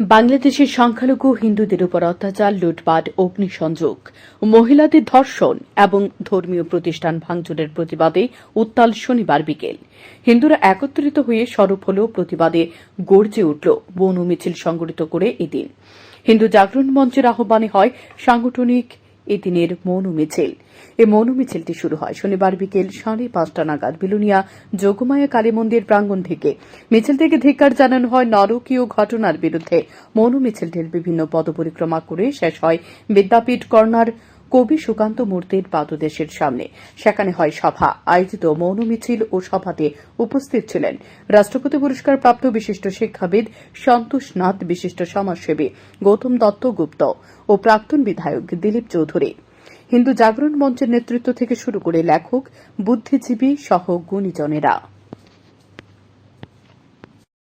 বাংলাদেশের সংখ্যালঘু হিন্দুদের উপর অত্যাচার, লুটপাট, অগ্নিসংযোগ, মহিলাদের ধর্ষণ এবং ধর্মীয় প্রতিষ্ঠান ভাঙচুরের প্রতিবাদে উত্তাল শনিবার বিকেল। হিন্দুরা একত্রিত হয়ে সরব হল, প্রতিবাদে গর্জে উঠল বন মিছিল সংগঠিত করে এদিন। হিন্দু জাগরণ মঞ্চের আহ্বানে হয় সাংগঠনিক এদিনের মৌন মিছিল। এই মৌন মিছিলটি শুরু হয় শনিবার বিকেল 5:30 নাগাদ বিলুনিয়া যোগমায়া কালী মন্দির প্রাঙ্গণ থেকে। মিছিল থেকে ধিক্কার জানানো হয় নারকীয় ঘটনার বিরুদ্ধে। মৌন মিছিলটির বিভিন্ন পথ পরিক্রমা করে শেষ হয় বিদ্যাপীঠ কর্নার কবি সুকান্ত মূর্তির পাদদেশের সামনে। সেখানে হয় সভা। আয়োজিত মৌন মিছিল ও সভাতে উপস্থিত ছিলেন রাষ্ট্রপতি পুরস্কার প্রাপ্ত বিশিষ্ট শিক্ষাবিদ সন্তোষ নাথ, বিশিষ্ট সমাজসেবী গৌতম দত্ত গুপ্ত ও প্রাক্তন বিধায়ক দিলীপ চৌধুরী। হিন্দু জাগরণ মঞ্চের নেতৃত্ব থেকে শুরু করে লেখক, বুদ্ধিজীবী সহ গুণীজনেরা।